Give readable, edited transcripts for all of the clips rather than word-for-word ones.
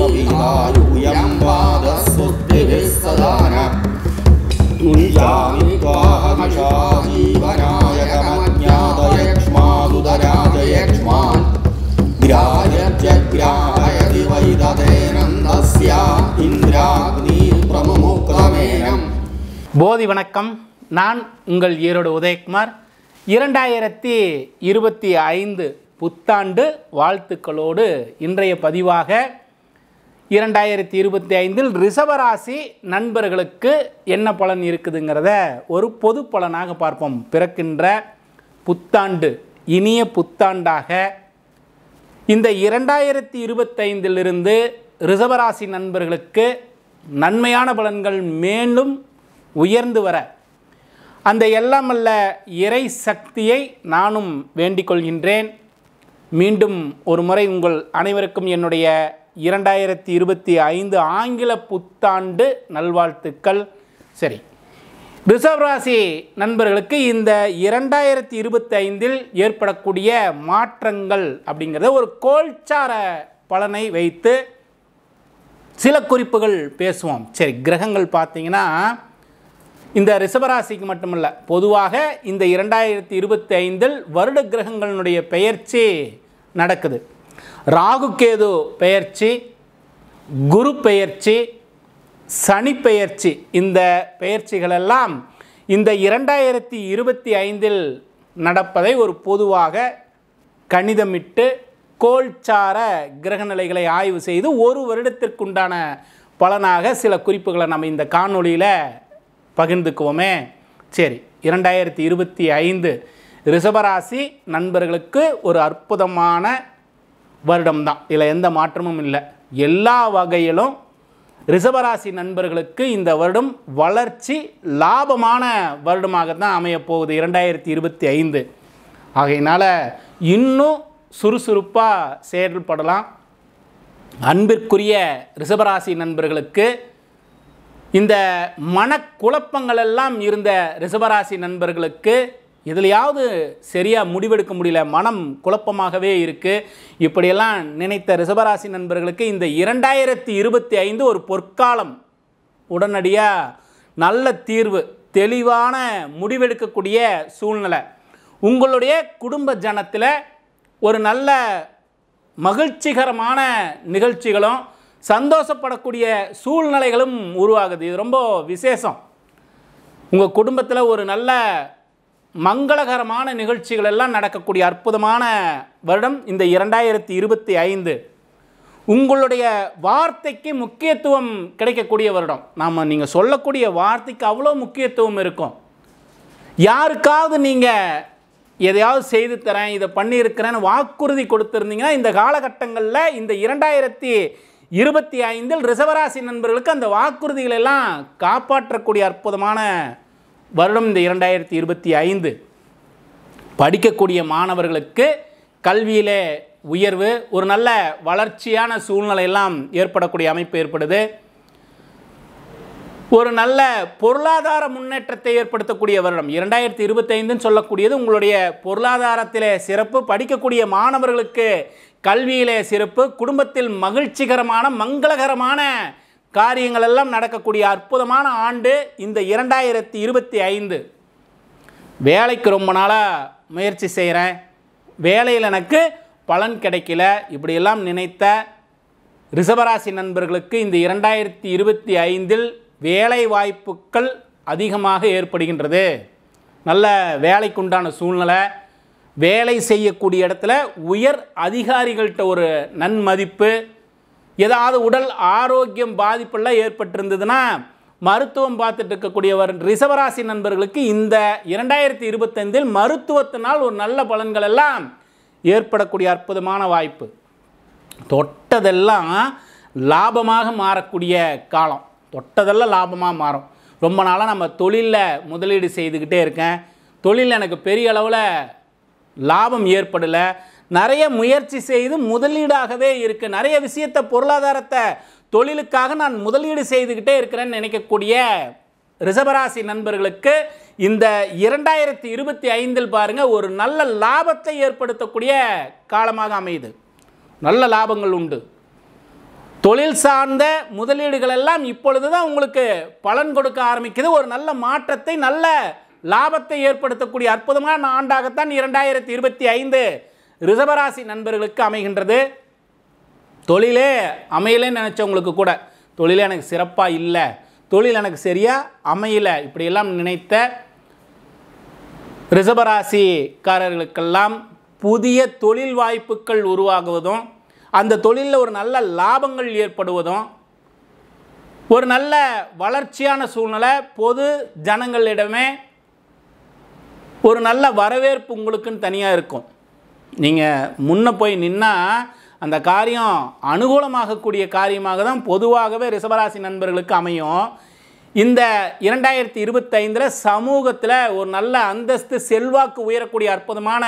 वीरायूयं वादस्वस्तिभिः सदान तुञ्जामि त्वाहमिषा जीवनाय कमज्ञातयक्ष्मादुदराजयक्ष्मान् ग्राह्यत्यग्राहयति वैदतेनन्दस्य इन्द्राग्निप्रमुमुक्रमेणम्. போதி வணக்கம். நான் உங்கள் ஈரோடு உதயகுமார். 2025 புத்தாண்டு வாழ்த்துக்களோடு இன்றைய பதிவாக 2025 ரிஷபராசி நண்பர்களுக்கு என்ன பலன் இருக்குதுங்கிறத ஒரு பொது பலனாக பார்ப்போம். பிறக்கின்ற புத்தாண்டு இனிய புத்தாண்டாக இந்த 2025 ரிஷபராசி நண்பர்களுக்கு நன்மையான பலன்கள் மேலும் உயர்ந்து வர அந்த எல்லாம் அல்ல இறை சக்தியை நானும் வேண்டிக் கொள்கின்றேன். மீண்டும் ஒரு முறை உங்கள் அனைவருக்கும் என்னுடைய 2025 ஆங்கில புத்தாண்டு நல்வாழ்த்துக்கள். சரி, ரிஷபராசி நண்பர்களுக்கு இந்த 2025 ஏற்படக்கூடிய மாற்றங்கள் அப்படிங்கிறத ஒரு கோல்சார பலனை வைத்து சில குறிப்புகள் பேசுவோம். சரி, கிரகங்கள் பார்த்தீங்கன்னா இந்த ரிஷபராசிக்கு மட்டுமல்ல, பொதுவாக இந்த 2025 வருட கிரகங்களுடைய பெயர்ச்சி நடக்குது. ராகு கேது பெயர்ச்சி, குரு பெயர்ச்சி, சனி பெயர்ச்சி, இந்த பெயர்ச்சிகளெல்லாம் இந்த 2025 நடப்பதை ஒரு பொதுவாக கணிதமிட்டு கோல்சார கிரகநிலைகளை ஆய்வு செய்து ஒரு வருடத்திற்குண்டான பலனாக சில குறிப்புகளை நம்ம இந்த காணொளியில் பகிர்ந்துக்குவோமே. சரி, 2025 ரிஷபராசி நண்பர்களுக்கு ஒரு அற்புதமான வருடம்தான், இதில் எந்த மாற்றமும் இல்லை. எல்லா வகையிலும் ரிஷபராசி நண்பர்களுக்கு இந்த வருடம் வளர்ச்சி லாபமான வருடமாக தான் அமையப்போகுது 2025. ஆகையினால் இன்னும் சுறுசுறுப்பாக செயல்படலாம். அன்பிற்குரிய ரிஷபராசி நண்பர்களுக்கு இந்த மனக்குழப்பங்கள் எல்லாம் இருந்த ரிஷபராசி நண்பர்களுக்கு எதுலையாவது சரியாக முடிவெடுக்க முடியல, மனம் குழப்பமாகவே இருக்குது, இப்படியெல்லாம் நினைத்த ரிஷபராசி நண்பர்களுக்கு இந்த 2025 ஒரு பொற்காலம். உடனடியாக நல்ல தீர்வு, தெளிவான முடிவெடுக்கக்கூடிய சூழ்நிலை. உங்களுடைய குடும்ப ஜனத்தில் ஒரு நல்ல மகிழ்ச்சிகரமான நிகழ்ச்சிகளும் சந்தோஷப்படக்கூடிய சூழ்நிலைகளும் உருவாகுது. இது ரொம்ப விசேஷம். உங்கள் குடும்பத்தில் ஒரு நல்ல மங்களகரமான நிகழ்ச்சிகள் எல்லாம் நடக்கக்கூடிய அற்புதமான வருடம் இந்த 2025. உங்களுடைய வார்த்தைக்கு முக்கியத்துவம் கிடைக்கக்கூடிய வருடம். நீங்கள் சொல்லக்கூடிய வார்த்தைக்கு அவ்வளோ முக்கியத்துவம் இருக்கும். யாருக்காவது நீங்கள் எதையாவது செய்து தரேன், இதை பண்ணியிருக்கிறேன்னு வாக்குறுதி கொடுத்துருந்தீங்கன்னா இந்த காலகட்டங்களில் இந்த 2025 ரிஷபராசி நண்பர்களுக்கு அந்த வாக்குறுதிகள் எல்லாம் காப்பாற்றக்கூடிய அற்புதமான வருடம் இந்த 2025. படிக்கக்கூடிய மாணவர்களுக்கு கல்வியிலே உயர்வு, ஒரு நல்ல வளர்ச்சியான சூழ்நிலை எல்லாம் ஏற்படக்கூடிய அமைப்பு ஏற்படுது. ஒரு நல்ல பொருளாதார முன்னேற்றத்தை ஏற்படுத்தக்கூடிய வருடம் 2025 சொல்லக்கூடியது உங்களுடைய பொருளாதாரத்திலே சிறப்பு, படிக்கக்கூடிய மாணவர்களுக்கு கல்வியிலே சிறப்பு, குடும்பத்தில் மகிழ்ச்சிகரமான மங்களகரமான காரியங்கள் எல்லாம் நடக்கக்கூடிய அற்புதமான ஆண்டு இந்த 2025. வேலைக்கு ரொம்ப நாளாக முயற்சி செய்கிறேன், வேலையில் எனக்கு பலன் கிடைக்கல, இப்படியெல்லாம் நினைத்த ரிஷபராசி நண்பர்களுக்கு இந்த 2025 வேலை வாய்ப்புகள் அதிகமாக ஏற்படுகின்றது. நல்ல வேலைக்குண்டான சூழ்நிலை, வேலை செய்யக்கூடிய இடத்துல உயர் அதிகாரிகள்கிட்ட ஒரு நன்மதிப்பு, ஏதாவது உடல் ஆரோக்கியம் பாதிப்பெல்லாம் ஏற்பட்டிருந்ததுன்னா மருத்துவம் பார்த்துட்டு இருக்கக்கூடியவர் ரிஷபராசி நண்பர்களுக்கு இந்த 2025 மருத்துவத்தினால் ஒரு நல்ல பலன்கள் எல்லாம் ஏற்படக்கூடிய அற்புதமான வாய்ப்பு. தொட்டதெல்லாம் லாபமாக மாறக்கூடிய காலம். தொட்டதெல்லாம் லாபமாக மாறும். ரொம்ப நாளாக நம்ம தொழிலில் முதலீடு செய்துக்கிட்டே இருக்கேன், தொழில் எனக்கு பெரிய அளவில் லாபம் ஏற்படலை, நிறைய முயற்சி செய்து முதலீடாகவே இருக்குது, நிறைய விஷயத்தை பொருளாதாரத்தை தொழிலுக்காக நான் முதலீடு செய்துக்கிட்டே இருக்கிறேன்னு நினைக்கக்கூடிய ரிஷபராசி நண்பர்களுக்கு இந்த 2025 பாருங்கள் ஒரு நல்ல லாபத்தை ஏற்படுத்தக்கூடிய காலமாக அமையுது. நல்ல லாபங்கள் உண்டு. தொழில் சார்ந்த முதலீடுகள் எல்லாம் இப்பொழுது தான் உங்களுக்கு பலன் கொடுக்க ஆரம்பிக்குது. ஒரு நல்ல மாற்றத்தை, நல்ல லாபத்தை ஏற்படுத்தக்கூடிய அற்புதமான ஆண்டாகத்தான் 2025 ரிஷபராசி நண்பர்களுக்கு அமைகின்றது. தொழிலே அமையலைன்னு நினச்சவங்களுக்கு கூட, தொழிலே எனக்கு சிறப்பாக இல்லை, தொழில் எனக்கு சரியாக அமையலை, இப்படியெல்லாம் நினைத்த ரிஷபராசிக்காரர்களுக்கெல்லாம் புதிய தொழில் வாய்ப்புகள் உருவாகுவதும், அந்த தொழிலில் ஒரு நல்ல லாபங்கள் ஏற்படுவதும், ஒரு நல்ல வளர்ச்சியான சூழ்நிலை, பொது ஜனங்களிடமே ஒரு நல்ல வரவேற்பு உங்களுக்குன்னு தனியாக இருக்கும். நீங்கள் முன்ன போய் நின்னால் அந்த காரியம் அனுகூலமாகக்கூடிய காரியமாக தான் பொதுவாகவே ரிஷபராசி நண்பர்களுக்கு அமையும். இந்த 2025 சமூகத்தில் ஒரு நல்ல அந்தஸ்து, செல்வாக்கு உயரக்கூடிய அற்புதமான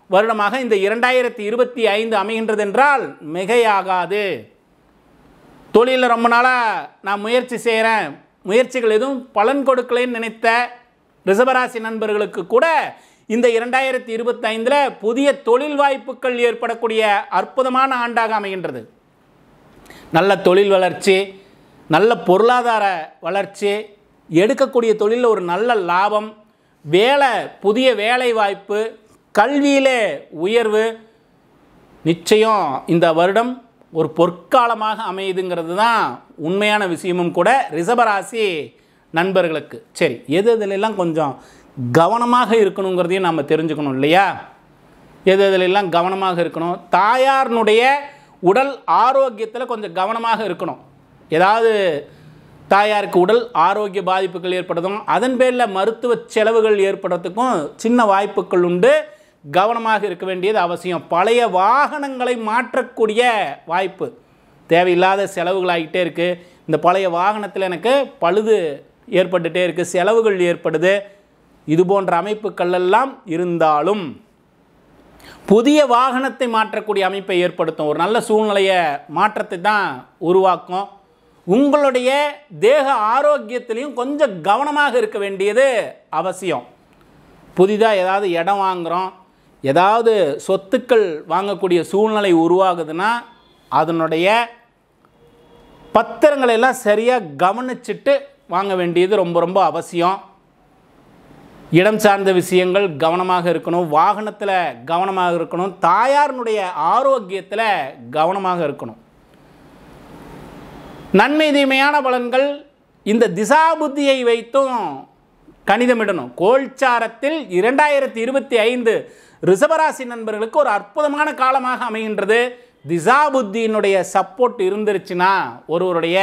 வருடமாக இந்த 2025 அமைகின்றது என்றால் மிகையாகாது. தொழிலில் ரொம்ப நாளாக நான் முயற்சி செய்கிறேன், முயற்சிகள் எதுவும் பலன் கொடுக்கலைன்னு நினைத்த ரிஷபராசி நண்பர்களுக்கு கூட இந்த 2025 புதிய தொழில் வாய்ப்புகள் ஏற்படக்கூடிய அற்புதமான ஆண்டாக அமைகின்றது. நல்ல தொழில் வளர்ச்சி, நல்ல பொருளாதார வளர்ச்சி, எடுக்கக்கூடிய தொழிலில் ஒரு நல்ல லாபம், வேலை, புதிய வேலை வாய்ப்பு, கல்வியிலே உயர்வு, நிச்சயம் இந்த வருடம் ஒரு பொற்காலமாக அமையுதுங்கிறது தான் உண்மையான விஷயமும் கூட ரிஷபராசி நண்பர்களுக்கு. சரி, எது இதிலெல்லாம் கொஞ்சம் கவனமாக இருக்கணுங்கிறதையும் நம்ம தெரிஞ்சுக்கணும் இல்லையா? எது இதிலெல்லாம் கவனமாக இருக்கணும்? தாயாரினுடைய உடல் ஆரோக்கியத்தில் கொஞ்சம் கவனமாக இருக்கணும். ஏதாவது தாயாருக்கு உடல் ஆரோக்கிய பாதிப்புகள் ஏற்படுறதும், அதன் பேரில் மருத்துவ செலவுகள் ஏற்படுறதுக்கும் சின்ன வாய்ப்புகள் உண்டு. கவனமாக இருக்க வேண்டியது அவசியம். பழைய வாகனங்களை மாற்றக்கூடிய வாய்ப்பு, தேவையில்லாத செலவுகள் ஆகிட்டே இருக்குது. இந்த பழைய வாகனத்தில் எனக்கு பழுது ஏற்பட்டுகிட்டே இருக்குது, செலவுகள் ஏற்படுது. இது போன்ற அமைப்புகள் எல்லாம் இருந்தாலும் புதிய வாகனத்தை மாற்றக்கூடிய அமைப்பை ஏற்படுத்தும். ஒரு நல்ல சூழ்நிலையை, மாற்றத்தை தான் உருவாக்கும். உங்களுடைய தேக ஆரோக்கியத்திலையும் கொஞ்சம் கவனமாக இருக்க வேண்டியது அவசியம். புதிதாக ஏதாவது இடம் வாங்குகிறோம், ஏதாவது சொத்துக்கள் வாங்கக்கூடிய சூழ்நிலை உருவாகுதுன்னா அதனுடைய பத்திரங்களை எல்லாம் சரியாக கவனிச்சுட்டு வாங்க வேண்டியது ரொம்ப ரொம்ப அவசியம். இடம் சார்ந்த விஷயங்கள் கவனமாக இருக்கணும், வாகனத்தில் கவனமாக இருக்கணும், தாயாரினுடைய ஆரோக்கியத்தில் கவனமாக இருக்கணும். நன்மை தீமையான பலன்கள் இந்த திசாபுத்தியை வைத்தும் கணிதமிடணும். கோல்சாரத்தில் 2025 ரிஷபராசி நண்பர்களுக்கு ஒரு அற்புதமான காலமாக அமைகின்றது. திசாபுத்தியினுடைய சப்போர்ட் இருந்துருச்சுன்னா, ஒருவருடைய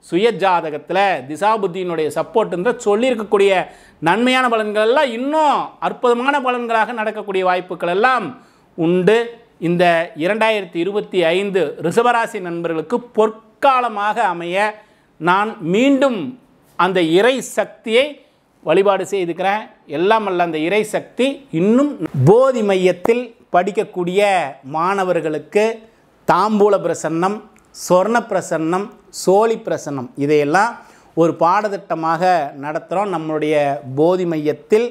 சுய ஜாதகத்தில் திசாபுத்தியினுடைய சப்போர்ட் இருந்தால் சொல்லியிருக்கக்கூடிய நன்மையான பலன்கள் எல்லாம் இன்னும் அற்புதமான பலன்களாக நடக்கக்கூடிய வாய்ப்புகள் எல்லாம் உண்டு. இந்த 2025 ரிஷபராசி நண்பர்களுக்கு பொற்காலமாக அமைய நான் மீண்டும் அந்த இறை சக்தியை வழிபாடு செய்துக்கிறேன். எல்லாம் அல்ல அந்த இறை சக்தி இன்னும் போதி மையத்தில் படிக்கக்கூடிய மாணவர்களுக்கு தாம்பூல பிரசன்னம், சொர்ண பிரசன்னம், சோழி பிரசன்னம் இதையெல்லாம் ஒரு பாடத்திட்டமாக நடத்துகிறோம். நம்மளுடைய போதி மையத்தில்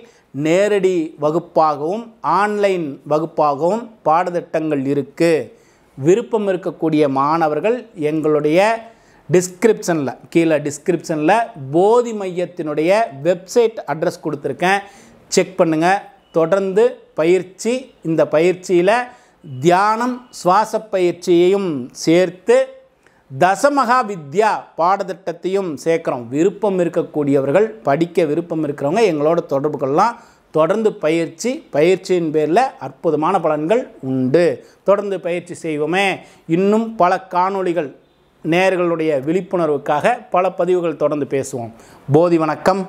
நேரடி வகுப்பாகவும் ஆன்லைன் வகுப்பாகவும் பாடத்திட்டங்கள் இருக்குது. விருப்பம் இருக்கக்கூடிய மாணவர்கள் எங்களுடைய டிஸ்கிரிப்ஷனில், கீழே டிஸ்கிரிப்ஷனில் போதி மையத்தினுடைய வெப்சைட் அட்ரஸ் கொடுத்துருக்கேன், செக் பண்ணுங்கள். தொடர்ந்து பயிற்சி, இந்த பயிற்சியில் தியானம், சுவாச பயிற்சியையும் சேர்த்து தசமகா வித்யா பாடத்திட்டத்தையும் சேர்க்குறோம். விருப்பம் இருக்கக்கூடியவர்கள், படிக்க விருப்பம் இருக்கிறவங்க எங்களோட தொடர்பு கொள்ளலாம். தொடர்ந்து பயிற்சியின் பேரில் அற்புதமான பலன்கள் உண்டு. தொடர்ந்து பயிற்சி செய்வோமே. இன்னும் பல காணொளிகள், நேயர்களுடைய விழிப்புணர்வுக்காக பல பதிவுகள் தொடர்ந்து பேசுவோம். போதி வணக்கம்.